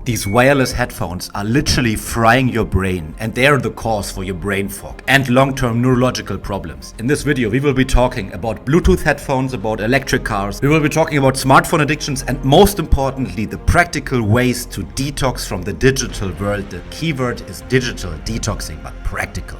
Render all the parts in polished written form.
These wireless headphones are literally frying your brain, and they are the cause for your brain fog and long-term neurological problems. In this video, we will be talking about Bluetooth headphones, about electric cars, we will be talking about smartphone addictions, and most importantly, the practical ways to detox from the digital world. The keyword is digital detoxing, but practical.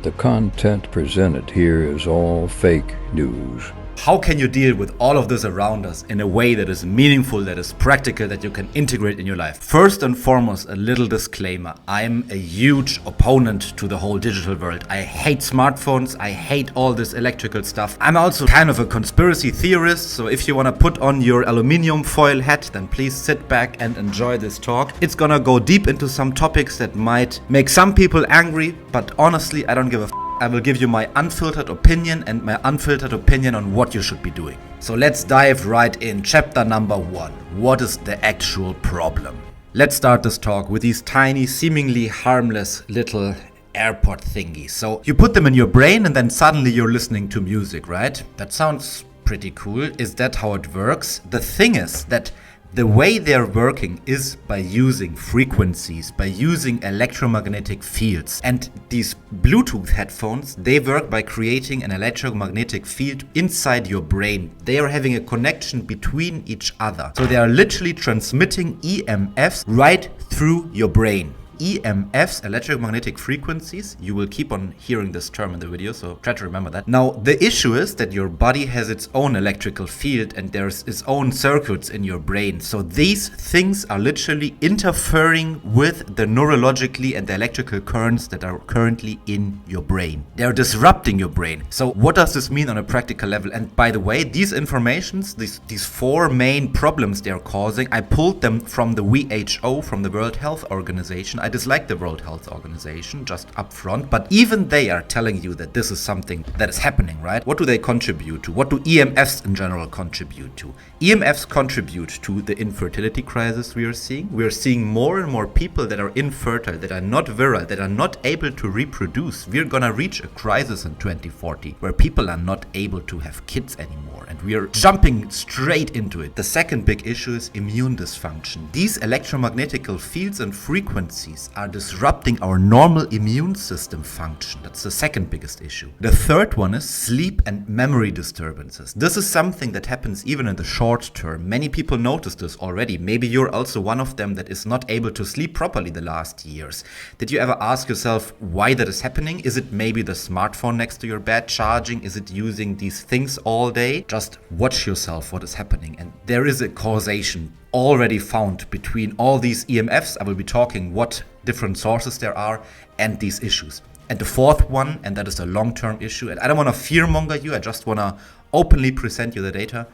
The content presented here is all fake news. How can you deal with all of this around us in a way that is meaningful, that is practical, that you can integrate in your life? First and foremost, a little disclaimer. I'm a huge opponent to the whole digital world. I hate smartphones. I hate all this electrical stuff. I'm also kind of a conspiracy theorist. So if you want to put on your aluminum foil hat, then please sit back and enjoy this talk. It's gonna go deep into some topics that might make some people angry, but honestly, I don't give a I will give you my unfiltered opinion and my unfiltered opinion on what you should be doing. So let's dive right in. Chapter number 1. What is the actual problem? Let's start this talk with these tiny, seemingly harmless little AirPod thingies. So you put them in your brain and then suddenly you're listening to music, right? That sounds pretty cool. Is that how it works? The thing is that the way they're working is by using frequencies, by using electromagnetic fields. And these Bluetooth headphones, they work by creating an electromagnetic field inside your brain. They are having a connection between each other. So they are literally transmitting EMFs right through your brain. EMFs, electromagnetic frequencies. You will keep on hearing this term in the video, so try to remember that. Now, the issue is that your body has its own electrical field and there's its own circuits in your brain. So these things are literally interfering with the neurologically and the electrical currents that are currently in your brain. They're disrupting your brain. So what does this mean on a practical level? And by the way, these informations, these 4 main problems they're causing, I pulled them from the WHO, from the World Health Organization. I dislike the World Health Organization, just up front, but even they are telling you that this is something that is happening, right? What do they contribute to? What do EMFs in general contribute to? EMFs contribute to the infertility crisis we are seeing. We are seeing more and more people that are infertile, that are not virile, that are not able to reproduce. We're gonna reach a crisis in 2040 where people are not able to have kids anymore, and we are jumping straight into it. The second big issue is immune dysfunction. These electromagnetic fields and frequencies are disrupting our normal immune system function. That's the second biggest issue. The third one is sleep and memory disturbances. This is something that happens even in the short term. Many people notice this already. Maybe you're also one of them that is not able to sleep properly the last years. Did you ever ask yourself why that is happening? Is it maybe the smartphone next to your bed charging? Is it using these things all day? Just watch yourself what is happening. And there is a causation already found between all these EMFs. I will be talking what different sources there are and these issues. And the fourth one, and that is a long-term issue, and I don't want to fearmonger you, I just want to openly present you the data,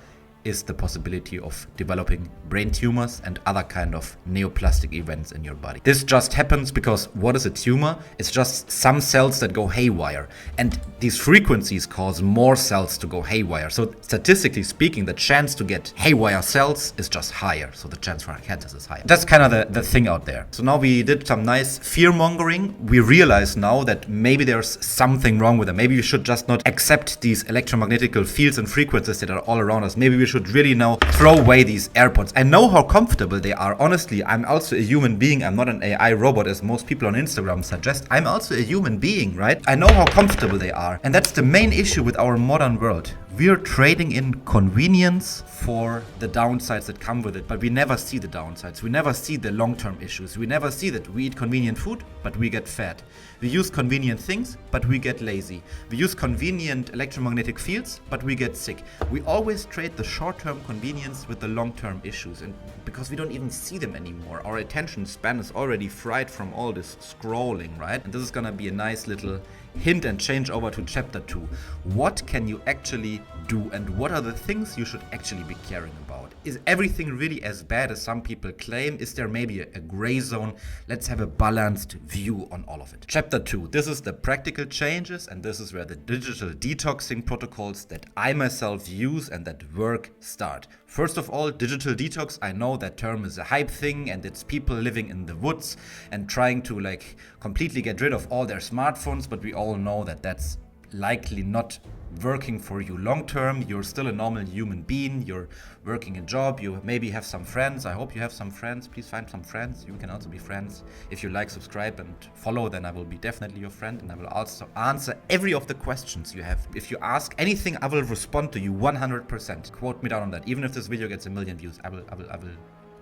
is the possibility of developing brain tumors and other kind of neoplastic events in your body. This just happens because what is a tumor? It's just some cells that go haywire, and these frequencies cause more cells to go haywire. So statistically speaking, the chance to get haywire cells is just higher. So the chance for cancer is higher. That's kind of the thing out there. So now we did some nice fear mongering. We realize now that maybe there's something wrong with them. Maybe we should just not accept these electromagnetic fields and frequencies that are all around us. Maybe we should really now throw away these AirPods. I know how comfortable they are. Honestly, I'm also a human being. I'm not an AI robot as most people on Instagram suggest. I'm also a human being, right? I know how comfortable they are. And that's the main issue with our modern world. We are trading in convenience for the downsides that come with it, but we never see the downsides. We never see the long-term issues. We never see that we eat convenient food, but we get fat. We use convenient things, but we get lazy. We use convenient electromagnetic fields, but we get sick. We always trade the short-term convenience with the long-term issues, and because we don't even see them anymore. Our attention span is already fried from all this scrolling, right? And this is gonna be a nice little hint and change over to chapter 2. What can you actually do, and what are the things you should actually be caring about? Is everything really as bad as some people claim? Is there maybe a gray zone? Let's have a balanced view on all of it. Chapter 2. This is the practical changes, and this is where the digital detoxing protocols that I myself use and that work start. First of all, digital detox. I know that term is a hype thing, and it's people living in the woods and trying to completely get rid of all their smartphones, but we all know that that's likely not working for you long term. You're still a normal human being. You're working a job. You maybe have some friends. I hope you have some friends. Please find some friends. You can also be friends. If you like, subscribe and follow, then I will be definitely your friend, and I will also answer every of the questions you have. If you ask anything, I will respond to you 100%. Quote me down on that. Even if this video gets 1 million views, I will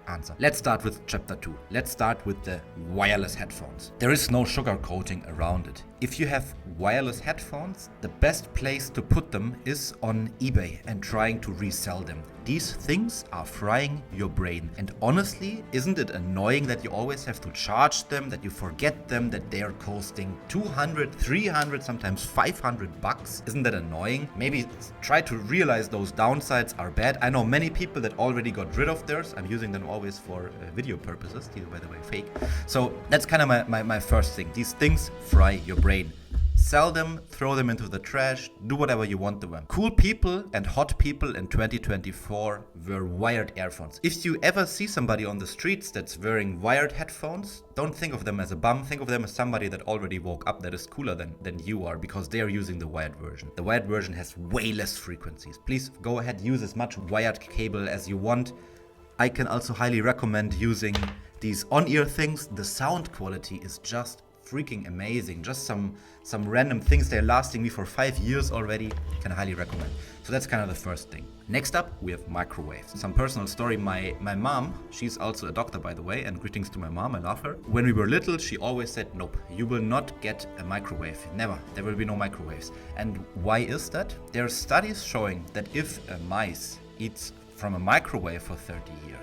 answer. Let's start with chapter 2. Let's start with the wireless headphones. There is no sugarcoating around it. If you have wireless headphones, the best place to put them is on eBay and trying to resell them. These things are frying your brain. And honestly, isn't it annoying that you always have to charge them, that you forget them, that they're costing 200, 300, sometimes 500 bucks? Isn't that annoying? Maybe try to realize those downsides are bad. I know many people that already got rid of theirs. I'm using them always for video purposes. These are, by the way, fake. So that's kind of my first thing. These things fry your brain. Sell them, throw them into the trash, do whatever you want to them. Cool people and hot people in 2024 were wired earphones. If you ever see somebody on the streets that's wearing wired headphones, don't think of them as a bum. Think of them as somebody that already woke up, that is cooler than you are, because they are using the wired version. The wired version has way less frequencies. Please go ahead, use as much wired cable as you want. I can also highly recommend using these on-ear things. The sound quality is just freaking amazing. Just some random things. They're lasting me for 5 years already. Can highly recommend. So that's kind of the first thing. Next up, we have microwaves. Some personal story. My mom, she's also a doctor, by the way, and greetings to my mom, I love her. When we were little, she always said, nope, you will not get a microwave. Never. There will be no microwaves. And why is that? There are studies showing that if a mice eats from a microwave for 30 years.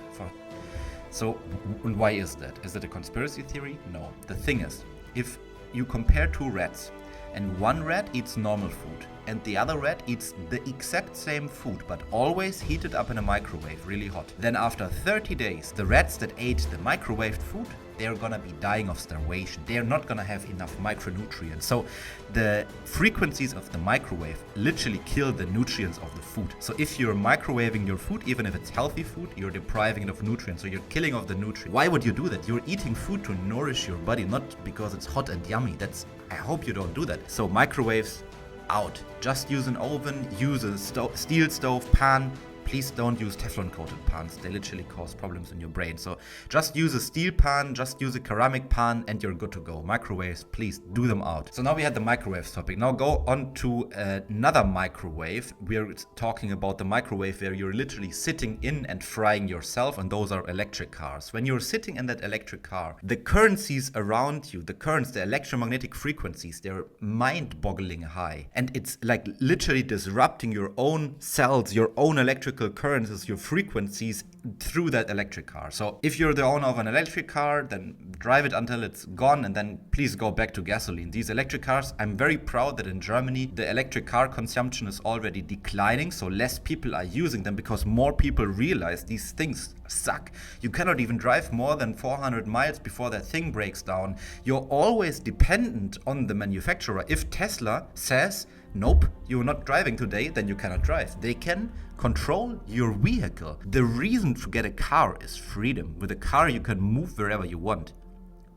So why is that? Is it a conspiracy theory? No. The thing is, if you compare two rats and one rat eats normal food and the other rat eats the exact same food but always heated up in a microwave really hot, then after 30 days, the rats that ate the microwaved food, they're gonna be dying of starvation. They're not gonna have enough micronutrients. So the frequencies of the microwave literally kill the nutrients of the food. So if you're microwaving your food, even if it's healthy food, you're depriving it of nutrients. So you're killing off the nutrients. Why would you do that? You're eating food to nourish your body, not because it's hot and yummy. I hope you don't do that. So microwaves out. Just use an oven, use a steel stove, pan. Please don't use Teflon coated pans. They literally cause problems in your brain. So just use a steel pan, just use a ceramic pan, and you're good to go. Microwaves, please do them out. So now we had the microwaves topic. Now go on to another microwave. We're talking about the microwave where you're literally sitting in and frying yourself, and those are electric cars. When you're sitting in that electric car, the currencies around you, the currents, the electromagnetic frequencies, they're mind-boggling high. And it's like literally disrupting your own cells, your own electrical currents, your frequencies through that electric car. So if you're the owner of an electric car, then drive it until it's gone and then please go back to gasoline. These electric cars, I'm very proud that in Germany the electric car consumption is already declining, so less people are using them because more people realize these things suck. You cannot even drive more than 400 miles before that thing breaks down. You're always dependent on the manufacturer. If Tesla says, nope, you're not driving today, then you cannot drive. They can control your vehicle. The reason to get a car is freedom. With a car, you can move wherever you want.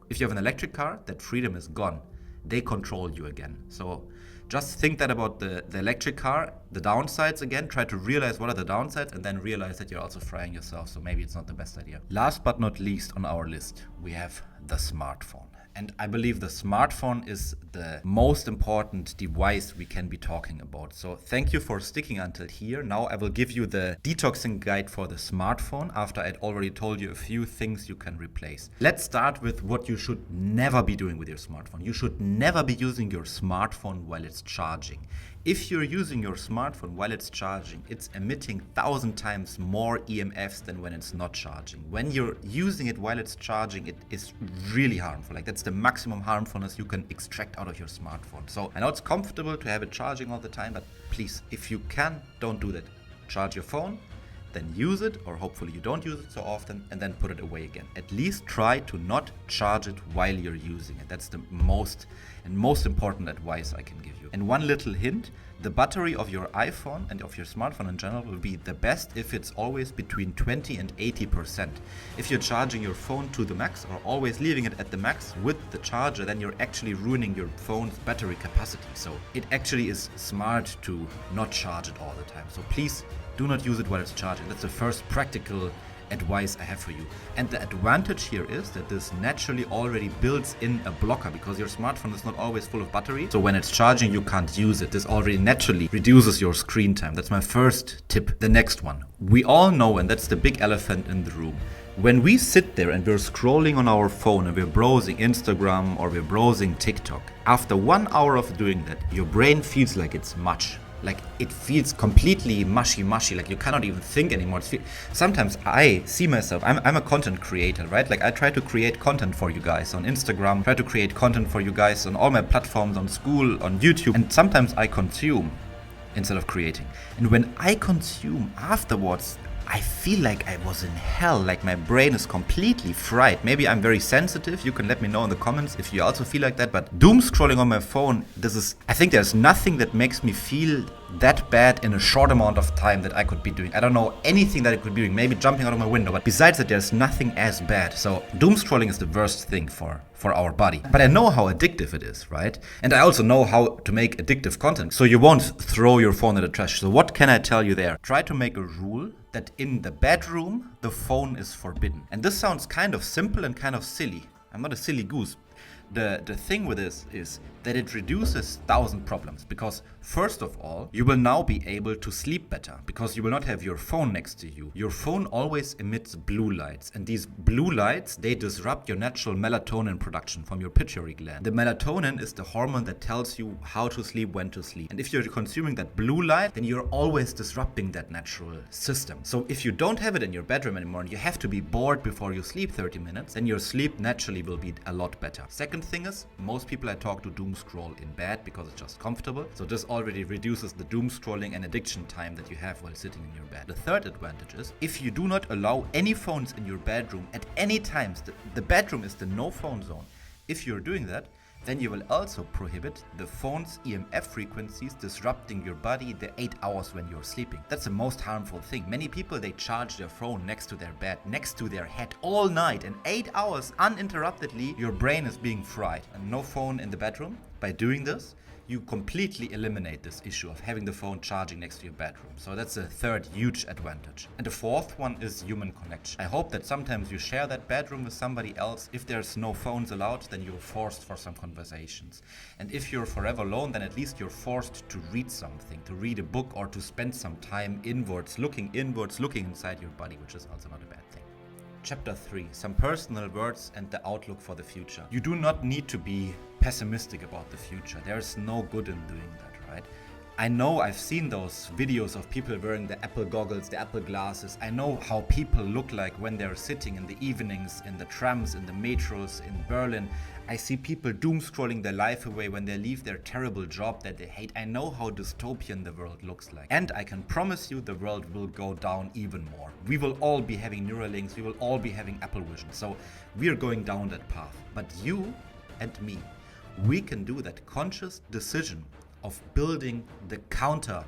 If you have an electric car, that freedom is gone. They control you again. So just think that about the electric car, the downsides again, try to realize what are the downsides and then realize that you're also frying yourself. So maybe it's not the best idea. Last but not least on our list, we have the smartphone. And I believe the smartphone is the most important device we can be talking about. So thank you for sticking until here. Now I will give you the detoxing guide for the smartphone after I'd already told you a few things you can replace. Let's start with what you should never be doing with your smartphone. You should never be using your smartphone while it's charging. If you're using your smartphone while it's charging, it's emitting 1,000 times more EMFs than when it's not charging. When you're using it while it's charging, it is really harmful. Like that's the maximum harmfulness you can extract out of your smartphone. So I know it's comfortable to have it charging all the time, but please, if you can, don't do that. Charge your phone, then use it, or hopefully you don't use it so often, and then put it away again. At least try to not charge it while you're using it. That's the most important advice I can give you. And one little hint, the battery of your iPhone and of your smartphone in general will be the best if it's always between 20 and 80%. If you're charging your phone to the max or always leaving it at the max with the charger, then you're actually ruining your phone's battery capacity. So it actually is smart to not charge it all the time. So please do not use it while it's charging. That's the first practical advice I have for you. And the advantage here is that this naturally already builds in a blocker, because your smartphone is not always full of battery. So when it's charging, you can't use it. This already naturally reduces your screen time. That's my first tip. The next one. We all know, and that's the big elephant in the room, when we sit there and we're scrolling on our phone and we're browsing Instagram or we're browsing TikTok, after 1 hour of doing that, your brain feels like it's mush. Like it feels completely mushy, like you cannot even think anymore. Sometimes I see myself, I'm a content creator, right? Like I try to create content for you guys on Instagram, try to create content for you guys on all my platforms, on school, on YouTube. And sometimes I consume instead of creating. And when I consume afterwards, I feel like I was in hell, like my brain is completely fried. Maybe I'm very sensitive. You can let me know in the comments if you also feel like that. But doom scrolling on my phone, I think there's nothing that makes me feel that bad in a short amount of time that I could be doing. I don't know anything that I could be doing, maybe jumping out of my window. But besides that, there's nothing as bad. So doom scrolling is the worst thing for our body. But I know how addictive it is, right? And I also know how to make addictive content. So you won't throw your phone in the trash. So what can I tell you there? Try to make a rule that in the bedroom, the phone is forbidden. And this sounds kind of simple and kind of silly. I'm not a silly goose. The thing with this is that it reduces 1,000 problems, because first of all, you will now be able to sleep better because you will not have your phone next to you. Your phone always emits blue lights, and these blue lights, they disrupt your natural melatonin production from your pituitary gland. The melatonin is the hormone that tells you how to sleep, when to sleep. And if you're consuming that blue light, then you're always disrupting that natural system. So if you don't have it in your bedroom anymore and you have to be bored before you sleep 30 minutes, then your sleep naturally will be a lot better. Second thing is, most people I talk to doom scroll in bed because it's just comfortable. So this already reduces the doom scrolling and addiction time that you have while sitting in your bed. The third advantage is, if you do not allow any phones in your bedroom at any times, the bedroom is the no phone zone. If you're doing that, then you will also prohibit the phone's EMF frequencies disrupting your body the 8 hours when you're sleeping. That's the most harmful thing. Many people, they charge their phone next to their bed, next to their head all night, and 8 hours uninterruptedly, your brain is being fried. And no phone in the bedroom. By doing this, you completely eliminate this issue of having the phone charging next to your bedroom. So that's a third huge advantage. And the fourth one is human connection. I hope that sometimes you share that bedroom with somebody else. If there's no phones allowed, then you're forced for some conversations. And if you're forever alone, then at least you're forced to read something, to read a book, or to spend some time inwards, looking inside your body, which is also not a bad thing. Chapter 3, some personal words and the outlook for the future. You do not need to be pessimistic about the future. There's no good in doing that, right? I know I've seen those videos of people wearing the Apple goggles, the Apple glasses. I know how people look like when they're sitting in the evenings, in the trams, in the metros, in Berlin. I see people doom scrolling their life away when they leave their terrible job that they hate. I know how dystopian the world looks like. And I can promise you the world will go down even more. We will all be having Neuralinks, we will all be having Apple Vision. So we are going down that path. But you and me, we can do that conscious decision of building the counter,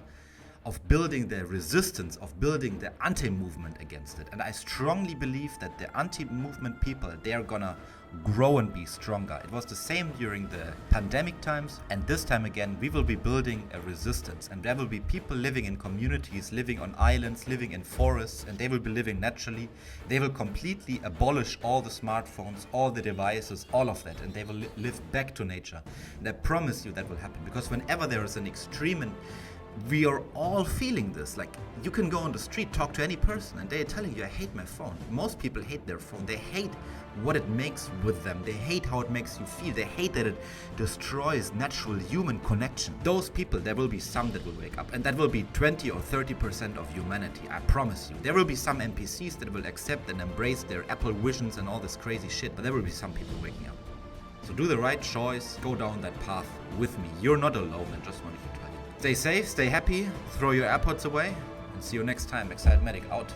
of building the resistance, of building the anti-movement against it. And I strongly believe that the anti-movement people, they're gonna grow and be stronger. It was the same during the pandemic times, and this time again we will be building a resistance, and there will be people living in communities, living on islands, living in forests, and they will be living naturally. They will completely abolish all the smartphones, all the devices, all of that, and they will live back to nature. And I promise you that will happen, because whenever there is an extreme, and we are all feeling this. Like, you can go on the street, talk to any person, and they're telling you, I hate my phone. Most people hate their phone. They hate what it makes with them. They hate how it makes you feel. They hate that it destroys natural human connection. Those people, there will be some that will wake up, and that will be 20 or 30% of humanity. I promise you. There will be some NPCs that will accept and embrace their Apple Visions and all this crazy shit, but there will be some people waking up. So do the right choice. Go down that path with me. You're not alone, and just want you to try. Stay safe, stay happy, throw your AirPods away, And see you next time. Exiled Medic out.